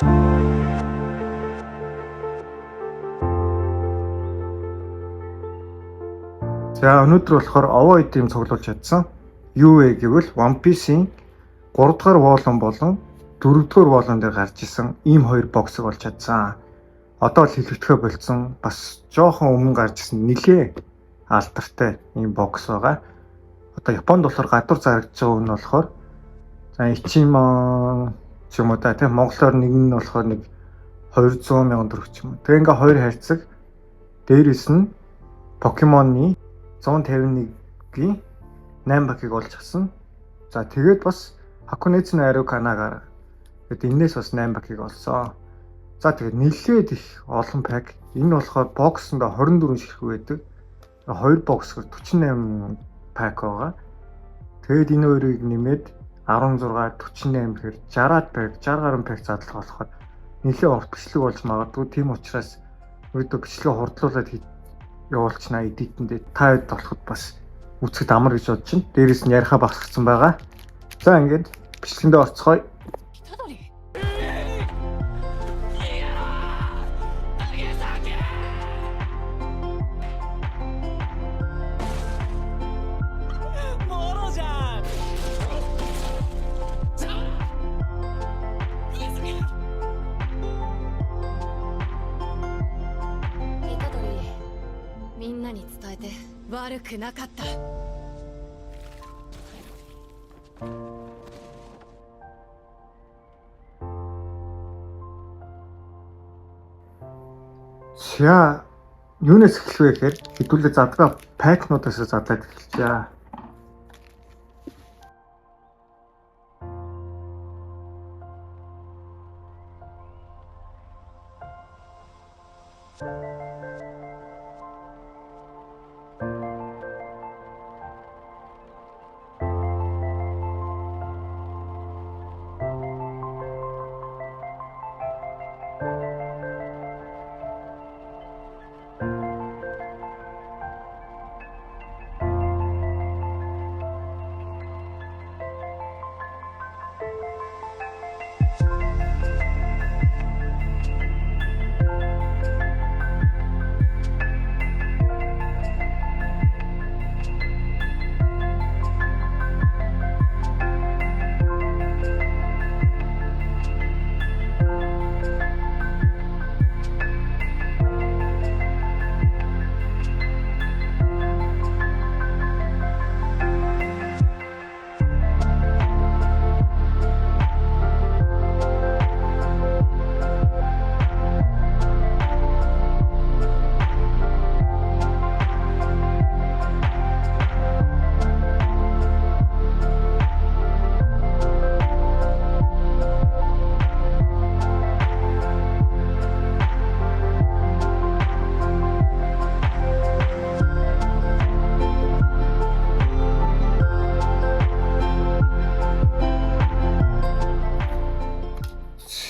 За өнөөдөр болохоор овоо эд юм цуглуулж чадсан. Юу вэ гэвэл One Piece-ийн 3 дугаар волон болон 4 дугаар волон дээр гарч исэн ийм хоёр боксыг олж чадсан. Одоо л хэлвэтгэхэ болцсон бас жоохон өмнө гарч исэн нэлээ алдартай ийм бокс байгаа. Одоо Японд болохоор гадуур зарагдж байгаа нь болохоор за Ичимон ч юм уу да тийм монголоор нэг нь болохоор нэг 200 мянган төгрөг ч юм уу. Тэгээ ингээ хоёр хайрцаг дээрээс нь Покемоны 151-ийн 8 багийг олж авсан. За тэгээд бас Hakunetsu no Arukanaaгаар тэгээд энэс бас 8 багийг олсон. За тэгээд нэлээд их олон пак. Энэ болохоор боксонд 24 ширхэг байдаг. 2 боксоор 48 пак байгаа. Тэгээд энэ хоёрыг нэмээд 16 48 гэхээр 60-аад пак, 60 гаруй пак задлах болохоор нэлээд урт бичлэг болж магадгүй. Тийм учраас өөдөө бичлэгээ хурдлуулад явуулчихна эдитэндээ та хэд болоход бас үцгэд амар гэж бодож чинь. Дээрээс нь яриха багсгсан байгаа. За ингээд бичлэгэндээ орцгоё. За юунаас эхлэх вэ гэхээр хэдүүлээ задгаа пакнуудаас задлаад эхэлчихье.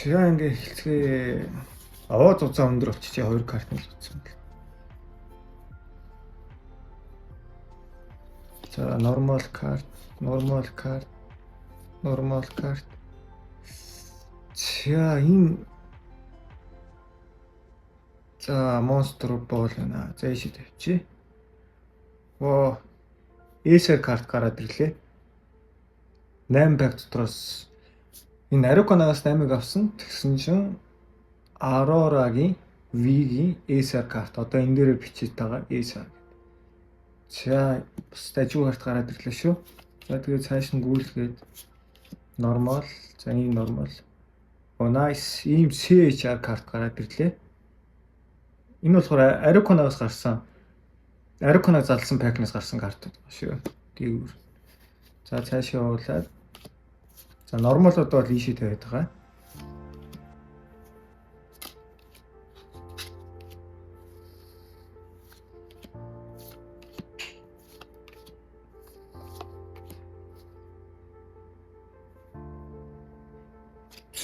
За ингээ хэлцгээ аваа зузаан өндөр болчихжээ 2 карт нь л утсан. За normal card. За энэ за monster ball байна. За ийшээ тавьчих. Оо Acer карт гараад ирлээ. 8 баг дотроос энэ Arukanagаас 8-ыг авсан. Тэгсэн чинь Aurora-гийн V-гийн Acer карт одоо энэ дээрээ бичиж байгаа Acer. За бас дажгүй карт гараад ирлээ шүү. За тэгээд цааш нь гүйлгээд normal. За энэ normal. Oh nice. Ийм CHR карт гараад ирлээ. Энэ болохоор Arukanagаас гарсан. Arukanag задлсан пакнаас гарсан карт шүү. Дээгүүр. За цааш явуулаад за нормалууд бол ийшээ тавиад байгаа.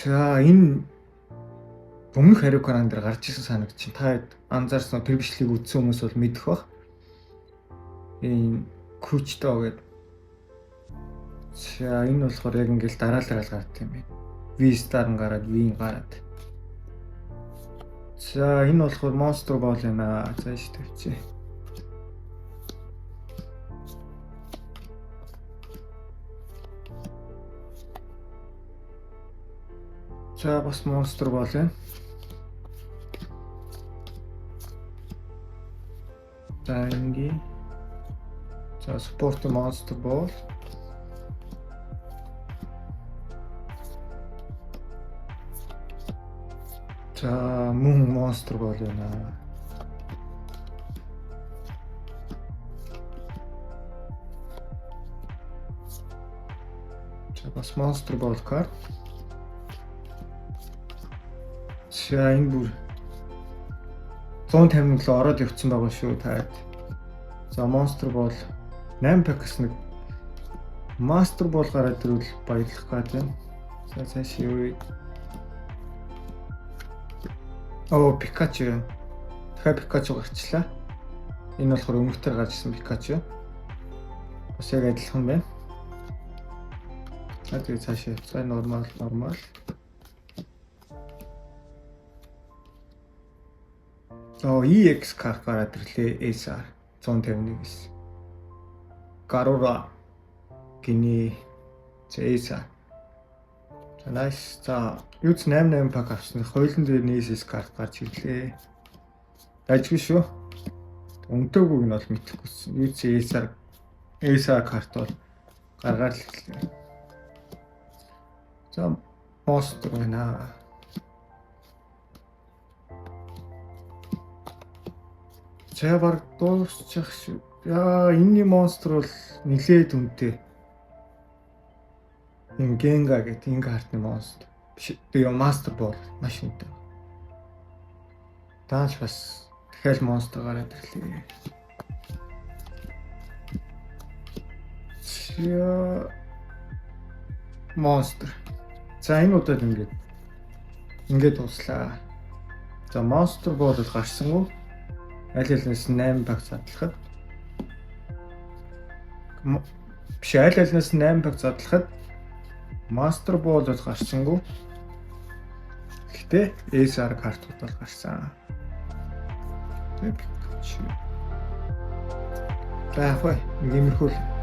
За энэ өмнөх Arukanag дээр гарч ирсэн санагдчих. Та анзаарсан тэр бичлэгийг үзсэн хүмүүс бол мэдэх бах. Энэ Kuchito гэдэг. За энэ болохоор яг ингээл дараалал гардаг юм байна. V-star гараад V гараад. За энэ болохоор монстр бол байна. Зааш тавьчих. За бас монстр бол байна. За ингээ. За спорт монстр бол. За мөн монстр бол байна. За бас монстр бол карт. За энэ бүр 157 ороод явцсан байгаа шүү таад. За монстр бол 8 пакс нэг мастер бол гараад ирвэл баярлах гээд байна. За цааш юу вэ? Пикачу. Дахиад Пикачу гарчлаа. Энэ болохоор өмнөхдөр гарч ирсэн Пикачу. Бас яг адилхан байна. За тэгээ цаашаа явцгаа нормал. EX карт гараад ирлээ. SR 151-с. Гарура гини SR. За nice. За юуц 88 пак авсан. Хойлон дээр NSS карт гарч ирлээ. Дайжгүй шүү. Өнтөөг нь бол мэдэхгүйсэн. Юуц SR карт бол гаргаад л ирлээ. За монстр байна. За баг дуусчих шүү. Яа, энэний монстр бол нилээд үнэтэй. Энэ Генга гэдэг энэ картны монстр. Биш, тэгээ мастер бол маш үнэтэй. Дааш бас дахиад монстр гараад ирлээ. Яа, монстр. За энэ удаад ингээд дуслаа. За монстр бол гарсангүй. Аль алинаас 8 баг задлахад. Биш аль алинаас 8 баг задлахад мастер бол гарсангүй. Гэхдээ SR картууд бол гарсан. За яг хөө ингээмэрхүүл.